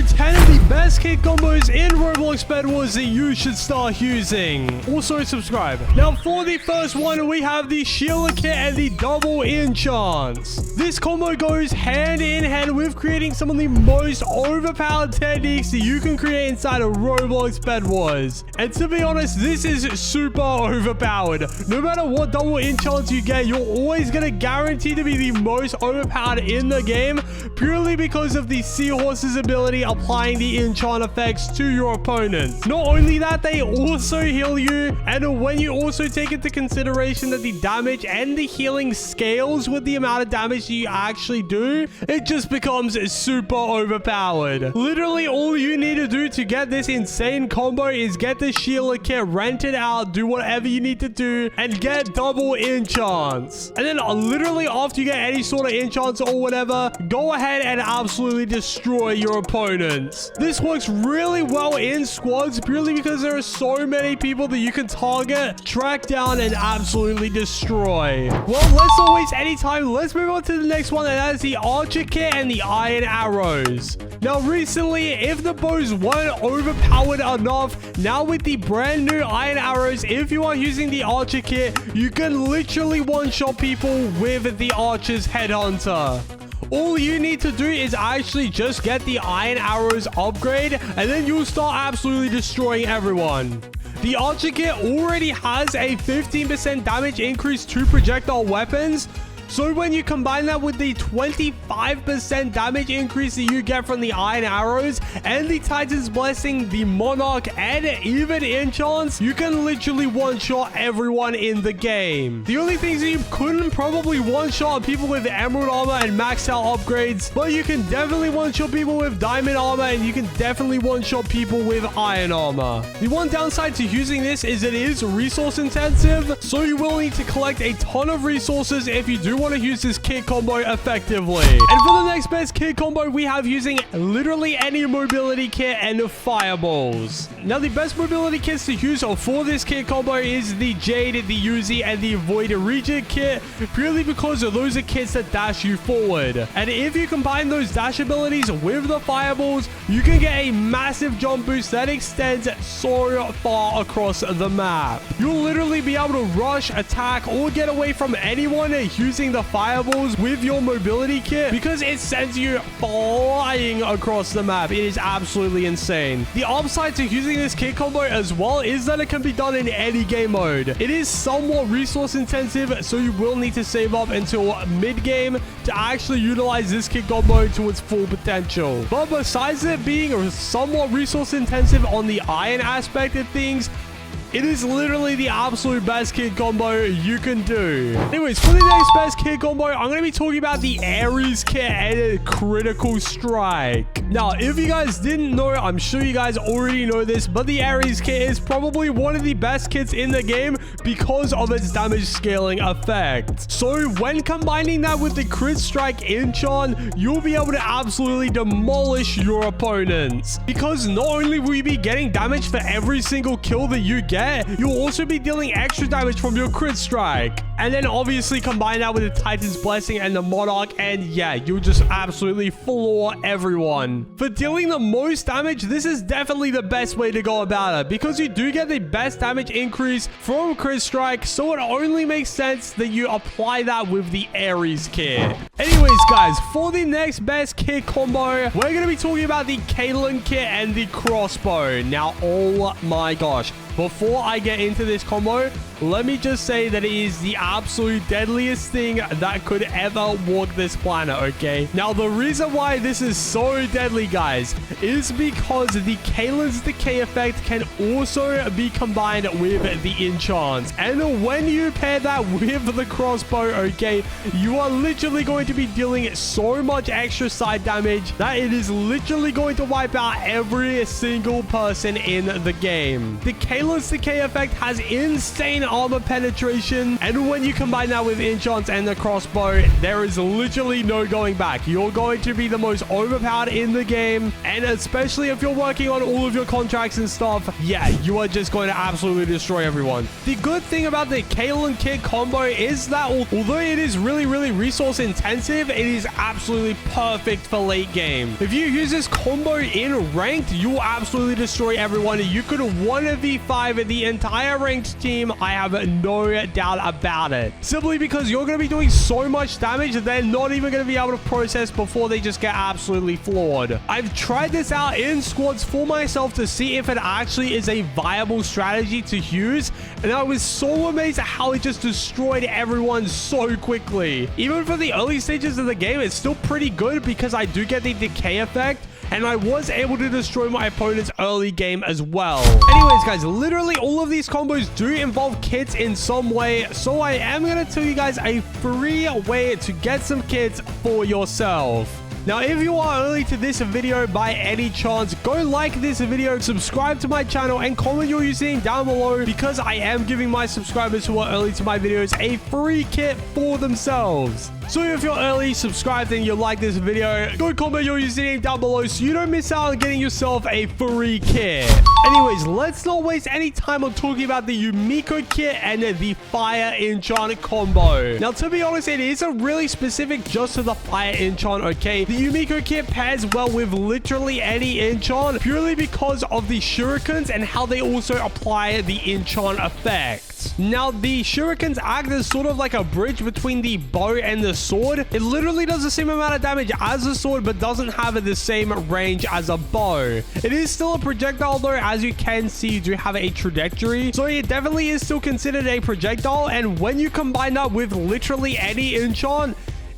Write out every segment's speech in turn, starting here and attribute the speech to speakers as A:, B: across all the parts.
A: through 10 of the best kit combos in Roblox Bed Wars that you should start using. Also subscribe. Now for the first one, we have the Sheila kit and the double enchants. This combo goes hand in hand with creating some of the most overpowered techniques that you can create inside of Roblox Bed Wars. And to be honest, this is super overpowered. No matter what double enchants you get, you're always going to guarantee to be the most overpowered in the game, purely because of the Seahorse's ability applying the enchant effects to your opponent. Not only that, they also heal you, and when you also take into consideration that the damage and the healing scales with the amount of damage you actually do, it just becomes super overpowered. Literally, all you need to do to get this insane combo is get the Sheila kit, rent it out, do whatever you need to do, and get double enchants. And then literally after you get any sort of enchants or whatever, go ahead and absolutely destroy your opponents. This works really well in squads purely because there are so many people that you can target, track down, and absolutely destroy. Well, let's not waste any time. Let's move on to the next one, and that is the Archer kit and the Iron Arrows. Now, recently, if the bows weren't overpowered enough, now with the brand new Iron Arrows, if you are using the Archer kit, you can literally one-shot people with the Archer's Headhunter. All you need to do is actually just get the Iron Arrows upgrade, and then you'll start absolutely destroying everyone. The Archer kit already has a 15% damage increase to projectile weapons. So when you combine that with the 25% damage increase that you get from the Iron Arrows and the Titan's Blessing, the Monarch, and even enchants, you can literally one-shot everyone in the game. The only things that you couldn't probably one-shot are people with Emerald Armor and max out upgrades, but you can definitely one-shot people with Diamond Armor, and you can definitely one-shot people with Iron Armor. The one downside to using this is it is resource intensive, so you will need to collect a ton of resources if you do want to use this kit combo effectively. And for the next best kit combo, we have using literally any mobility kit and fireballs. Now, the best mobility kits to use for this kit combo is the Jade, the Uzi, and the Void Regent kit, purely because those are kits that dash you forward. And if you combine those dash abilities with the fireballs, you can get a massive jump boost that extends so far across the map. You'll literally be able to rush, attack, or get away from anyone using the fireballs with your mobility kit because it sends you flying across the map. It is absolutely insane. The upside to using this kit combo as well is that it can be done in any game mode. It is somewhat resource intensive, so you will need to save up until mid-game to actually utilize this kit combo to its full potential. But besides it being somewhat resource intensive on the iron aspect of things, it is literally the absolute best kit combo you can do. Anyways, for the next best kit combo, I'm going to be talking about the Ares kit and Critical Strike. Now, if you guys didn't know, I'm sure you guys already know this, but the Ares kit is probably one of the best kits in the game because of its damage scaling effect. So when combining that with the Crit Strike enchant, you'll be able to absolutely demolish your opponents. Because not only will you be getting damage for every single kill that you get, you'll also be dealing extra damage from your Crit Strike. And then obviously combine that with the Titan's Blessing and the Monarch, and yeah, you'll just absolutely floor everyone. For dealing the most damage, this is definitely the best way to go about it, because you do get the best damage increase from Crit Strike, so it only makes sense that you apply that with the Ares kit. Anyways, guys, for the next best kit combo, we're going to be talking about the Caitlyn kit and the crossbow. Now, oh my gosh. Before I get into this combo, let me just say that it is the absolute deadliest thing that could ever walk this planet, okay? Now, the reason why this is so deadly, guys, is because the Caitlyn's Decay effect can also be combined with the enchants. And when you pair that with the crossbow, okay, you are literally going to be dealing so much extra side damage that it is literally going to wipe out every single person in the game. The Caitlyn's Decay effect has insane armor penetration. And when you combine that with enchants and the crossbow, there is literally no going back. You're going to be the most overpowered in the game. And especially if you're working on all of your contracts and stuff, yeah, you are just going to absolutely destroy everyone. The good thing about the Caitlyn kit combo is that although it is really resource intensive, it is absolutely perfect for late game. If you use this combo in ranked, you will absolutely destroy everyone. You could 1v5 the entire ranked team. I have no doubt about it. Simply because you're going to be doing so much damage that they're not even going to be able to process before they just get absolutely floored. I've tried this out in squads for myself to see if it actually is a viable strategy to use, and I was so amazed at how it just destroyed everyone so quickly. Even for the early stages of the game, it's still pretty good because I do get the decay effect, and I was able to destroy my opponent's early game as well. Anyways, guys, literally all of these combos do involve kits in some way, so I am going to tell you guys a free way to get some kits for yourself. Now, if you are early to this video by any chance, go like this video, subscribe to my channel, and comment your username down below because I am giving my subscribers who are early to my videos a free kit for themselves. So if you're early, subscribed, and you like this video, go comment your username down below so you don't miss out on getting yourself a free kit. Anyways, let's not waste any time on talking about the Yumiko kit and the Fire Enchant combo. Now, to be honest, it isn't really specific just to the Fire Enchant, okay? The Yumiko kit pairs well with literally any enchant purely because of the shurikens and how they also apply the enchant effect. Now, the shurikens act as sort of like a bridge between the bow and the sword. It literally does the same amount of damage as a sword, but doesn't have the same range as a bow. It is still a projectile, though. As you can see, you do have a trajectory, so it definitely is still considered a projectile. And when you combine that with literally any enchant,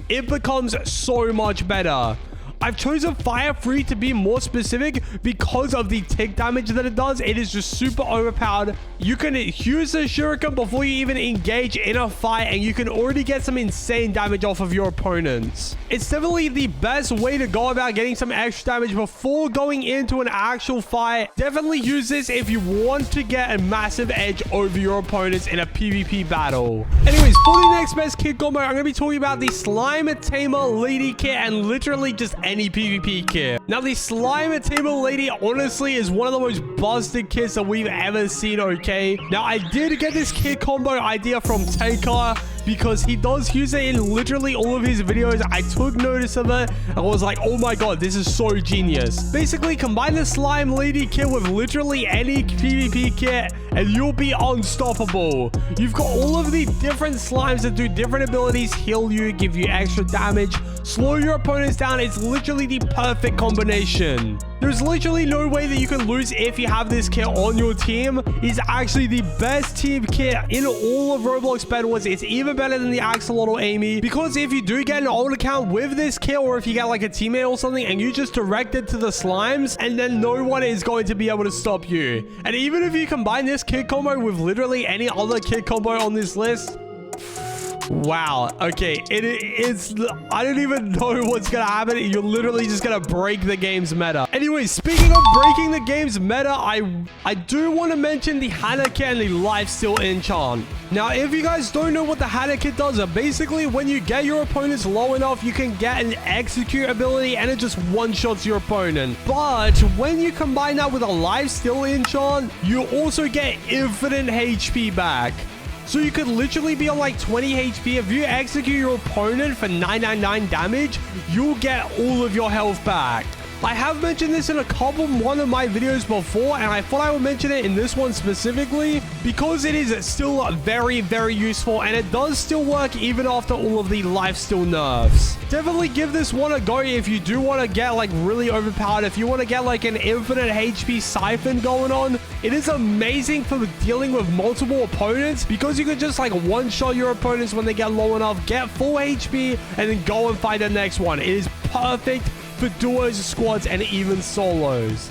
A: it becomes so much better. I've chosen Fire Free to be more specific because of the tick damage that it does. It is just super overpowered. You can use the shuriken before you even engage in a fight, and you can already get some insane damage off of your opponents. It's definitely the best way to go about getting some extra damage before going into an actual fight. Definitely use this if you want to get a massive edge over your opponents in a PvP battle. Anyways, for the next best kit combo, I'm going to be talking about the Slime Tamer Lady kit and literally just any PvP kit. Now, the Slime Tamer Lady honestly is one of the most busted kits that we've ever seen, okay? Now, I did get this kit combo idea from Taker because he does use it in literally all of his videos. I took notice of it and I was like, oh my god, this is so genius. Basically, combine the Slime Lady kit with literally any PvP kit and you'll be unstoppable. You've got all of the different slimes that do different abilities, heal you, give you extra damage, slow your opponents down. It's literally the perfect combination. There's literally no way that you can lose if you have this kit on your team. It's actually the best team kit in all of Roblox Bed Wars. It's even better than the Axolotl Amy, because if you do get an old account with this kit, or if you get like a teammate or something and you just direct it to the slimes, and then no one is going to be able to stop you. And even if you combine this kit combo with literally any other kit combo on this list, wow, okay, it's I don't even know what's gonna happen. You're literally just gonna break the game's meta. Anyway, speaking of breaking the game's meta, I do want to mention the Hana kit and the Lifesteal enchant. Now, if you guys don't know what the Hana kit does, basically when you get your opponents low enough, you can get an execute ability and it just one-shots your opponent. But when you combine that with a Lifesteal enchant, you also get infinite HP back. So you could literally be on like 20 HP. If you execute your opponent for 999 damage, you'll get all of your health back. I have mentioned this in one of my videos before, and I thought I would mention it in this one specifically because it is still very, very useful, and it does still work even after all of the lifesteal nerfs. Definitely give this one a go if you do want to get like really overpowered. If you want to get like an infinite HP siphon going on, it is amazing for dealing with multiple opponents because you can just like one-shot your opponents when they get low enough, get full HP, and then go and fight the next one. It is perfect for duos, squads, and even solos.